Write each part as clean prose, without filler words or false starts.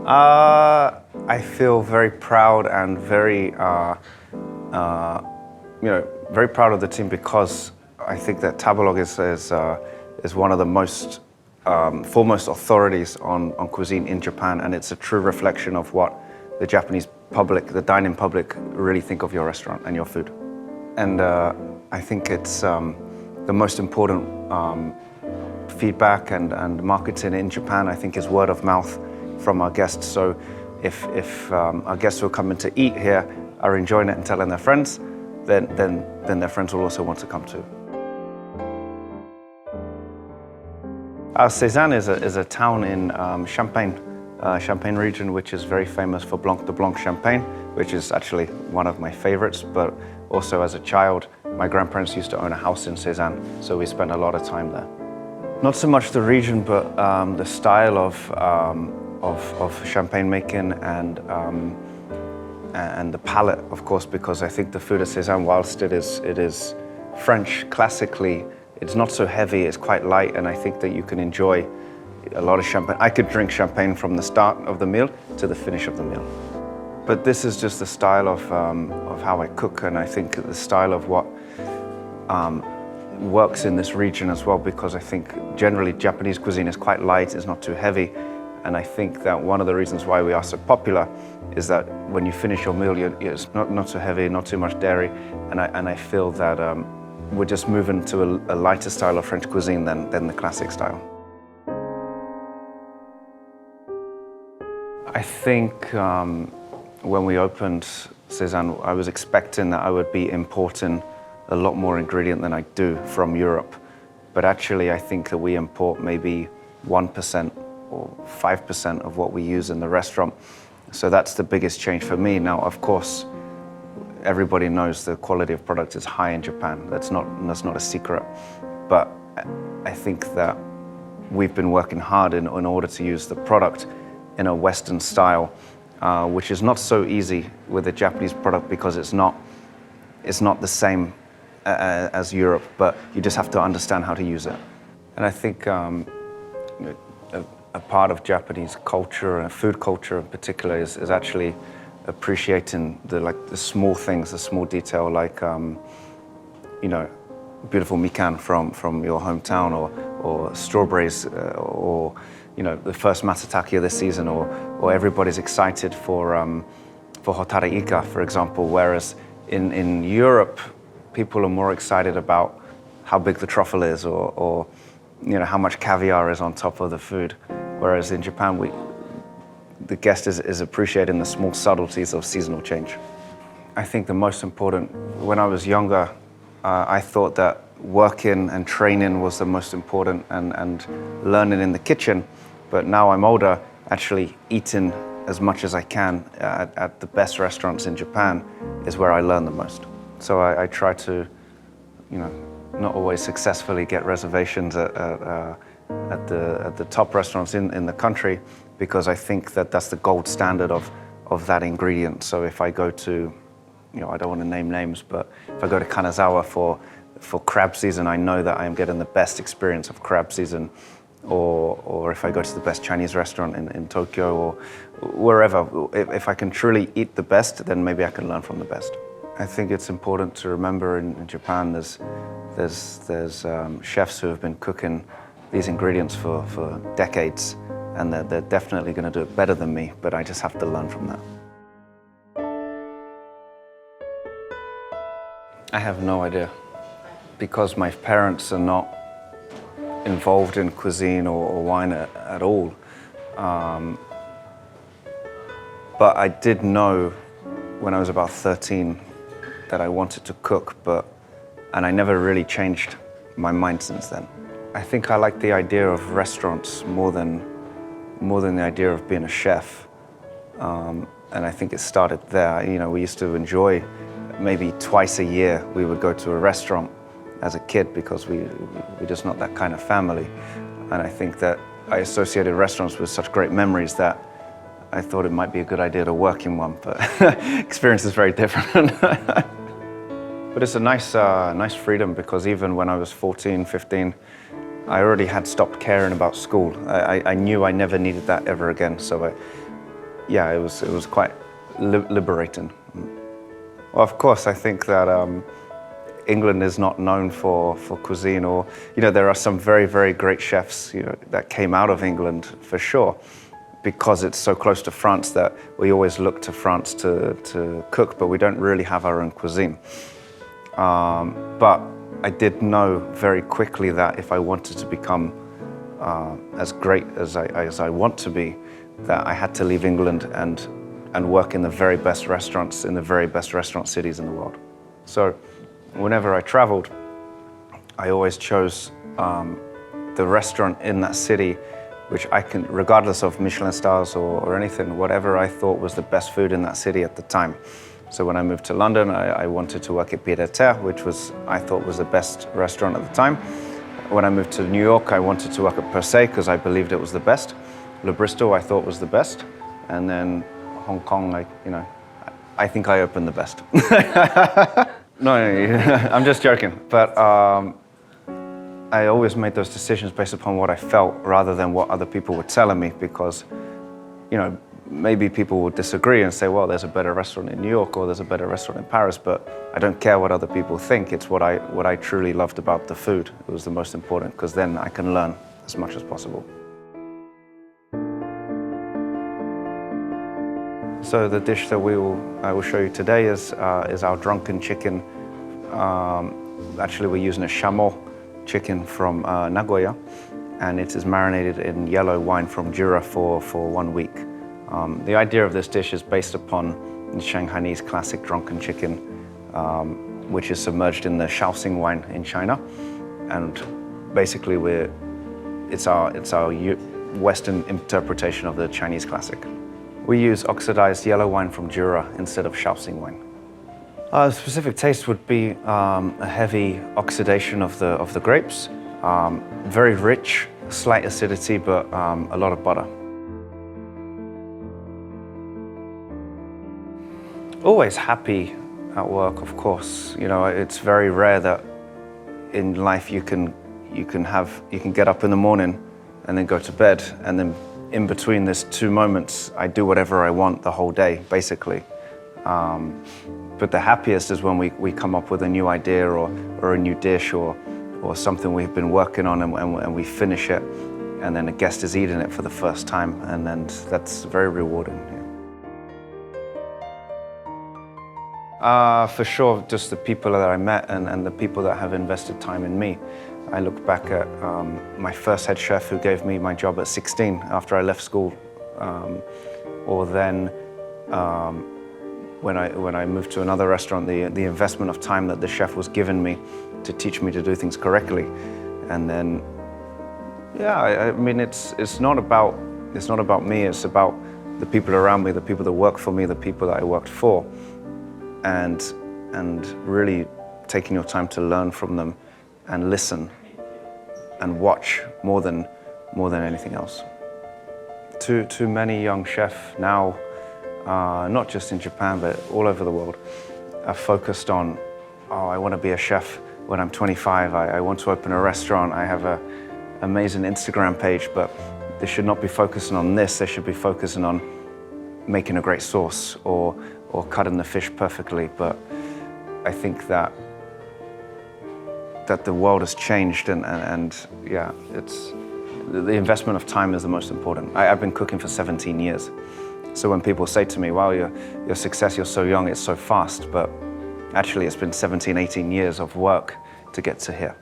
I feel very proud and very proud of the team because I think that Tabelog is one of the most foremost authorities on cuisine in Japan, and it's a true reflection of what the Japanese public, the dining public, really think of your restaurant and your food. And I think it's the most important feedback and marketing in Japan, I think, is word of mouth from our guests. So if our guests who are coming to eat here are enjoying it and telling their friends, then their friends will also want to come too. Cézanne is a town in Champagne region, which is very famous for Blanc de Blanc champagne, which is actually one of my favorites. But also as a child, my grandparents used to own a house in Cézanne, so we spent a lot of time there. Not so much the region, but the style of champagne making and the palate, of course, because I think the food at Cézanne, whilst it is French classically, it's not so heavy, it's quite light, and I think that you can enjoy a lot of champagne. I could drink champagne from the start of the meal to the finish of the meal. But this is just the style of how I cook, and I think the style of what works in this region as well, because I think generally Japanese cuisine is quite light, it's not too heavy, and I think that one of the reasons why we are so popular is that when you finish your meal, it's not so heavy, not too much dairy, and I feel that we're just moving to a lighter style of French cuisine than the classic style. I think when we opened Cézanne, I was expecting that I would be importing a lot more ingredient than I do from Europe. But actually, I think that we import maybe 1% or 5% of what we use in the restaurant. So that's the biggest change for me. Now, of course, everybody knows the quality of product is high in Japan. That's not a secret. But I think that we've been working hard in order to use the product in a Western style, which is not so easy with a Japanese product because it's not the same as Europe, but you just have to understand how to use it. And I think a part of Japanese culture and food culture in particular is actually appreciating the small things, the small detail, like beautiful mikan from your hometown, or strawberries, or the first matsutake of the season, or everybody's excited for hotare ika, for example. Whereas in Europe, people are more excited about how big the truffle is, or how much caviar is on top of the food. Whereas in Japan, the guest is appreciating the small subtleties of seasonal change. I think the most important, when I was younger, I thought that working and training was the most important, and learning in the kitchen. But now I'm older, actually eating as much as I can at the best restaurants in Japan is where I learn the most. So I try to, not always successfully get reservations at the top restaurants in the country, because I think that that's the gold standard of that ingredient. So if I go to, I don't want to name names, but if I go to Kanazawa for crab season, I know that I am getting the best experience of crab season. Or if I go to the best Chinese restaurant in Tokyo or wherever, if I can truly eat the best, then maybe I can learn from the best. I think it's important to remember in Japan there's chefs who have been cooking these ingredients for decades, and they're definitely going to do it better than me, but I just have to learn from that. I have no idea, because my parents are not involved in cuisine or wine at all. But I did know when I was about 13 that I wanted to cook, and I never really changed my mind since then. I think I like the idea of restaurants more than the idea of being a chef. And I think it started there. We used to enjoy, maybe twice a year, we would go to a restaurant as a kid, because we're just not that kind of family. And I think that I associated restaurants with such great memories that I thought it might be a good idea to work in one, but experience is very different. But it's a nice freedom, because even when I was 14, 15, I already had stopped caring about school. I knew I never needed that ever again. So yeah, it was quite liberating. Well, of course, I think that England is not known for cuisine, or there are some very great chefs that came out of England for sure, because it's so close to France that we always look to France to cook, but we don't really have our own cuisine. But I did know very quickly that if I wanted to become as great as I want to be, that I had to leave England and work in the very best restaurants in the very best restaurant cities in the world. So whenever I traveled, I always chose the restaurant in that city which I can, regardless of Michelin stars or anything, whatever I thought was the best food in that city at the time. So when I moved to London, I wanted to work at Pied à Terre, which I thought was the best restaurant at the time. When I moved to New York, I wanted to work at Per Se because I believed it was the best. Le Bristol, I thought was the best. And then Hong Kong, I think I opened the best. No, I'm just joking. But I always made those decisions based upon what I felt rather than what other people were telling me, because, maybe people would disagree and say, well, there's a better restaurant in New York or there's a better restaurant in Paris, but I don't care what other people think. It's what I truly loved about the food. It was the most important, because then I can learn as much as possible. So the dish that I will show you today is our drunken chicken. Actually, we're using a chameau chicken from Nagoya, and it is marinated in yellow wine from Jura for 1 week. The idea of this dish is based upon the Shanghainese classic drunken chicken, which is submerged in the Shaoxing wine in China, and basically it's our Western interpretation of the Chinese classic. We use oxidized yellow wine from Jura instead of Shaoxing wine. The specific taste would be a heavy oxidation of the grapes, very rich, slight acidity, but a lot of butter. Always happy at work, of course. It's very rare that in life you can get up in the morning and then go to bed, and then in between there's 2 moments I do whatever I want the whole day, basically. But the happiest is when we come up with a new idea or a new dish or something we've been working on, and we finish it, and then a guest is eating it for the first time, and then that's very rewarding. For sure, just the people that I met and the people that have invested time in me. I look back at my first head chef who gave me my job at 16 after I left school, or then when I moved to another restaurant, the investment of time that the chef was giving me to teach me to do things correctly. And then, I mean, it's not about me. It's about the people around me, the people that work for me, the people that I worked for, and really taking your time to learn from them and listen and watch more than anything else. Too many young chefs now, not just in Japan but all over the world, are focused on, I want to be a chef when I'm 25. I want to open a restaurant. I have an amazing Instagram page, but they should not be focusing on this. They should be focusing on making a great sauce or cutting the fish perfectly. But I think that the world has changed, and it's the investment of time is the most important. I've been cooking for 17 years. So when people say to me, wow, your success, you're so young, it's so fast, but actually it's been 17, 18 years of work to get to here.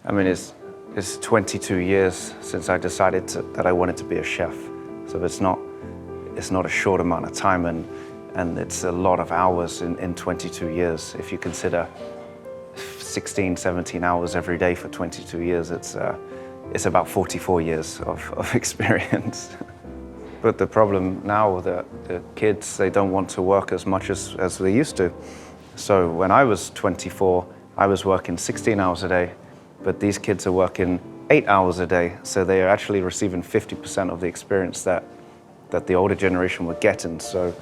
I mean, it's 22 years since I decided that I wanted to be a chef. So it's not a short amount of time, and it's a lot of hours in 22 years. If you consider 16, 17 hours every day for 22 years, it's about 44 years of experience. But the problem now, the kids, they don't want to work as much as they used to. So when I was 24, I was working 16 hours a day, but these kids are working 8 hours a day. So they are actually receiving 50% of the experience that the older generation were getting. So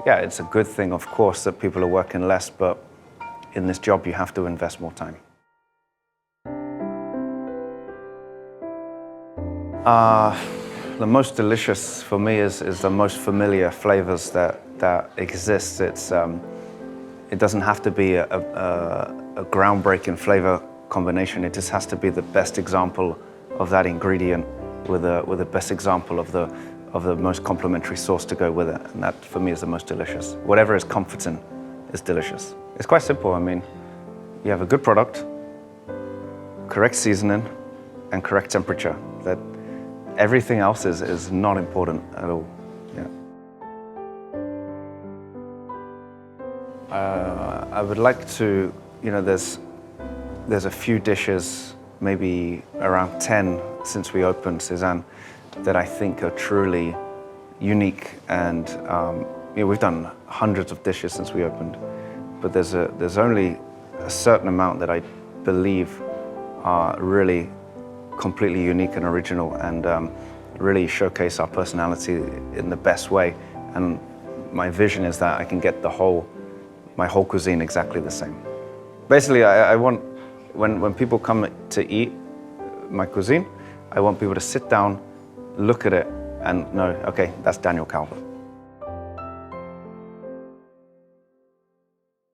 yeah, it's a good thing, of course, that people are working less, but in this job, you have to invest more time. The most delicious for me is the most familiar flavors that exist. It doesn't have to be a groundbreaking flavor combination. It just has to be the best example of that ingredient with the best example of the most complementary sauce to go with it. And that for me is the most delicious. Whatever is comforting is delicious. It's quite simple. I mean, you have a good product, correct seasoning, and correct temperature. That everything else is not important at all. Yeah. I would like to, there's a few dishes, maybe around 10 since we opened SÉZANNE, that I think are truly unique. And we've done hundreds of dishes since we opened, but there's only a certain amount that I believe are really completely unique and original, and really showcase our personality in the best way. And my vision is that I can get my whole cuisine exactly the same. Basically, I want, when people come to eat my cuisine, I want people to sit down, look at it, and know, okay, that's Daniel Calvert.